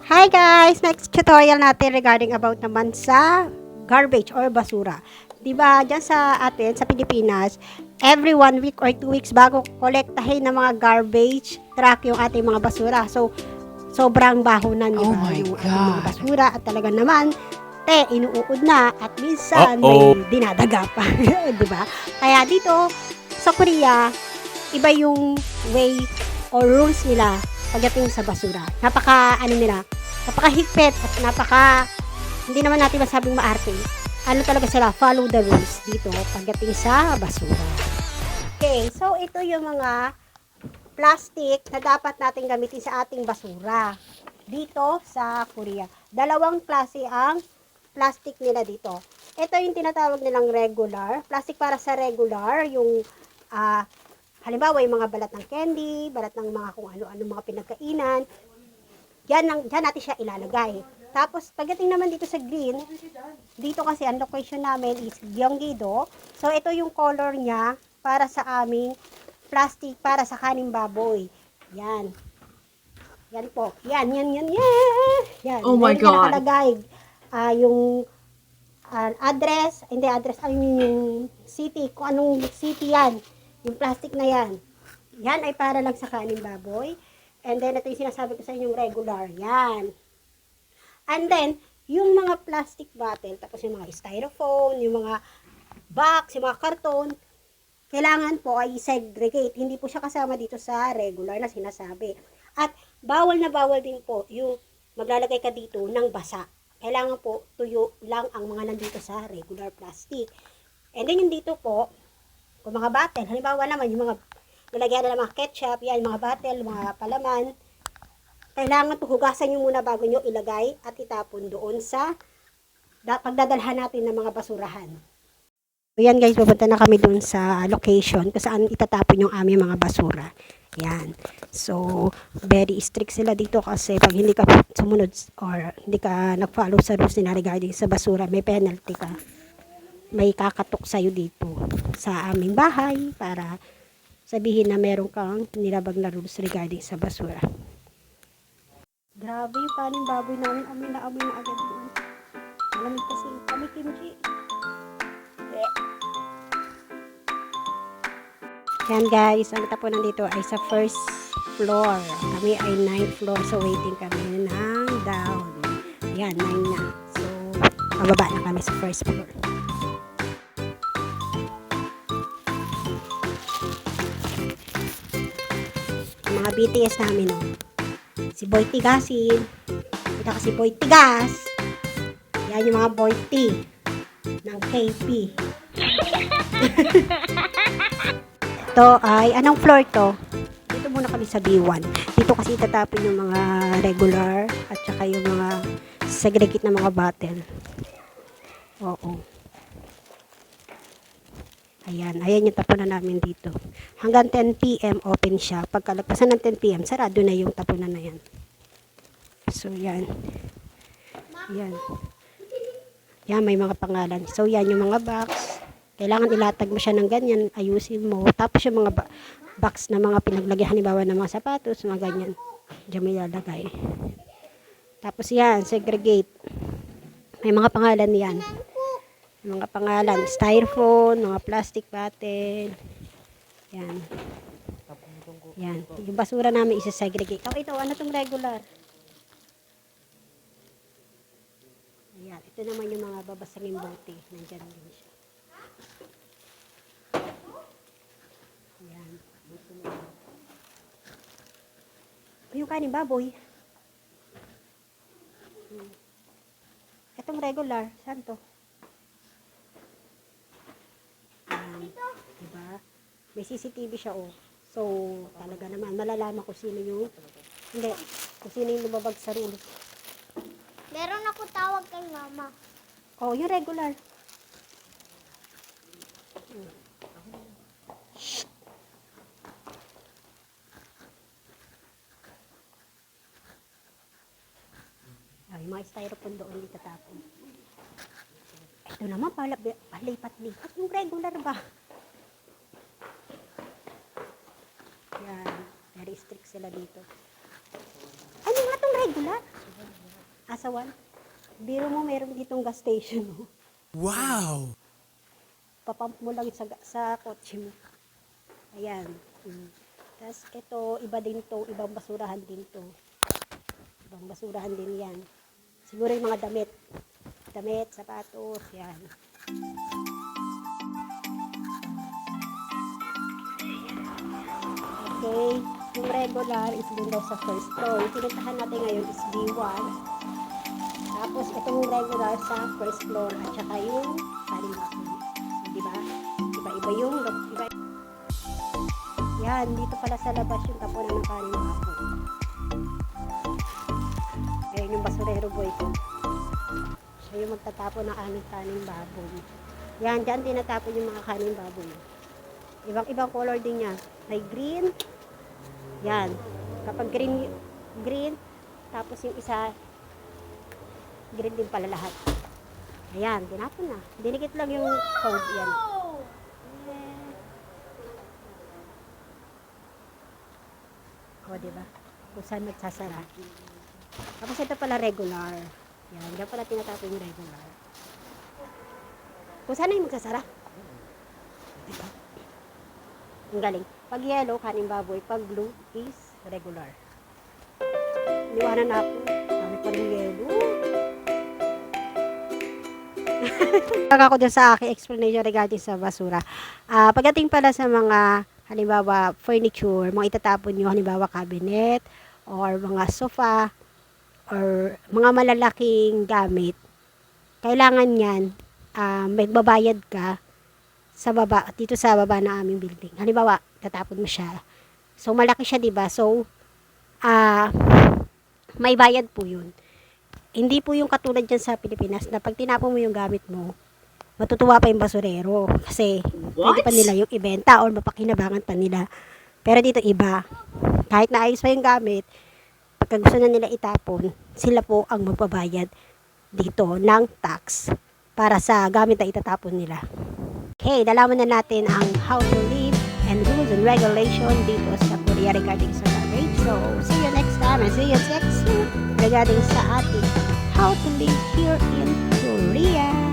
Hi guys! Next tutorial natin regarding about naman sa garbage or basura. Diba, dyan sa atin, sa Pilipinas, every 1 week or 2 weeks bago kolektahin ng mga garbage truck yung ating mga basura. So, sobrang baho na, Oh diba, my yung ating mga God. basura at talaga naman, inuukod na at minsan may dinadaga pa. Diba? Kaya dito, sa Korea, iba yung way or rules nila pagdating sa basura. Napakahigpit at hindi naman natin masabing maarte. Ano talaga sila, follow the rules dito pagdating sa basura. Okay, so ito yung mga plastic na dapat natin gamitin sa ating basura dito sa Korea. Dalawang klase ang plastic nila dito. Ito yung tinatawag nilang regular. Plastic para sa regular, yung halimbawa yung mga balat ng candy, balat ng mga kung ano-ano mga pinagkainan. Diyan natin siya ilalagay. Tapos, pagdating naman dito sa green, dito kasi ang location namin is Gyeonggi-do. So, ito yung color niya para sa aming plastic para sa kaning baboy. Yan. Yan po. Yan. Yan. Oh my Meron God. nakalagay yung address, I mean yung city, kung anong city yan. Yung plastic na yan. Yan ay para lang sa kaning baboy. And then, ito yung sinasabi ko sa inyong regular. Yan. And then, yung mga plastic bottle, tapos yung mga styrofoam, yung mga box, yung mga karton, kailangan po ay segregate. Hindi po siya kasama dito sa regular na sinasabi. At bawal na bawal din po yung maglalagay ka dito ng basa. Kailangan po tuyo lang ang mga nandito sa regular plastic. And then yung dito po, kung mga bottle, halimbawa naman yung mga lalagyan na ng mga ketchup, yan, mga bottle, mga palaman, kailangan po hugasan nyo muna bago nyo ilagay at itapon doon sa pagdadalhan natin ng mga basurahan. So yan guys, pupunta na kami doon sa location kung saan itatapon yung aming mga basura. Yan. So, very strict sila dito kasi pag hindi ka sumunod or hindi ka nag-follow sa rules nila regarding sa basura, may penalty ka. May kakatok sa'yo dito sa aming bahay para sabihin na meron kang nilabag na rules regarding sa basura. Grabe yung kaning baboy namin. Amoy na agad doon. Malamig kasi kami kimchi. Yan guys, ang tapunan dito ay sa first floor. Kami ay 9th floor. So waiting kami ng down. Yan, 9 na. So, pababa na kami sa first floor. Mga BTS namin, oh. Si Boy Tigasin. Kita kasi Boy Tigas. Yan yung mga Boy T ng KP. Ito ay, anong floor to? Dito muna kami sa B1. Dito kasi itatapon yung mga regular at saka yung mga segregate na mga bottle. Oo. Ayan yung tapunan namin dito. Hanggang 10 PM open siya. Pagkalagpasan ng 10 PM, sarado na yung tapunan na yan. So, yan. Yan. Yan, may mga pangalan. So, yan yung mga box. Kailangan ilatag mo siya ng ganyan, ayusin mo. Tapos yung mga box na mga pinaglagyan, halimbawa ng mga sapatos, mga ganyan. Diyan mo ilalagay. Tapos yan, segregate. May mga pangalan yan. Mga pangalan, styrofoam, mga plastic bottle. Yan. Yan. Yung basura namin isa-segregate. Oh, ito, ano tong regular? Ayan. Ito naman yung mga babasaging bote. Nandyan din siya. Ayan. Yung kanin baboy. Itong regular. Saan to? Diba? May CCTV siya, oh. So, talaga naman, malalaman kung sino yung, hindi, kung sino yung lumabag sa rules. Meron ako tawag kay mama. Oh, yung regular. Ay, yung mga styrofoam doon itatapon. Ito naman, palipat-lipat. Yung regular ba? Yan. Very strict sila dito. Ano nga itong regular? Asawan. Biro mo, meron ditong gas station. Oh. Wow! Papump mo lang sa kotse mo. Ayan. Tapos ito, iba din to, ibang basurahan din to. Ibang basurahan din yan. Siguro yung mga damit. Damit, sapatos, yan. Okay. Yung regular is dun daw sa first floor. Yung pinuntahan natin ngayon is B1. Tapos itong regular sa first floor at saka yung kalimbakan. Diba? Iba-iba yung iba. Yan, dito pala sa labas yung tapunan ng kalimbakan. Ayan yung basurero boy ko. Siya yung magtatapon ng aming kaning baboy. Yan, dyan tinatapon yung mga kaning baboy. Ibang color din yan. May green. Yan. Kapag green, tapos yung isa, green din pala lahat. Ayan, tinapon na. Dinikit lang yung code yan. O, diba? Kung saan magsasara. Tapos ito pala regular. Yan, dyan pala tinatapon yung regular. Kung saan na yung magsasara. Diba? Ang galing. Pag yellow, kanin baboy. Pag blue is regular. Niwanan na ako. Dami pa ng yellow. Pag ako dyan sa aking explanation regarding sa basura. Pagdating pala sa mga, halimbawa, furniture, mga itatapon nyo, halimbawa, cabinet, or mga sofa, or mga malalaking gamit, kailangan yan, may babayad ka sa baba, dito sa baba ng aming building. Halimbawa, tatapon mo siya. So, malaki siya, diba? So, may bayad po yun. Hindi po yung katulad dyan sa Pilipinas na pag tinapon mo yung gamit mo, matutuwa pa yung basurero. Kasi, pwede pa nila yung ibenta or mapakinabangan pa nila. Pero dito iba. Kahit naayos pa yung gamit, pagka gusto na nila itapon, sila po ang magbabayad dito ng tax para sa gamit na itatapon nila. Okay, nalaman na natin ang how to live and rules and regulation dito sa Korea regarding sa garbage. So, see you next time and see you next week regarding sa ating how to live here in Korea.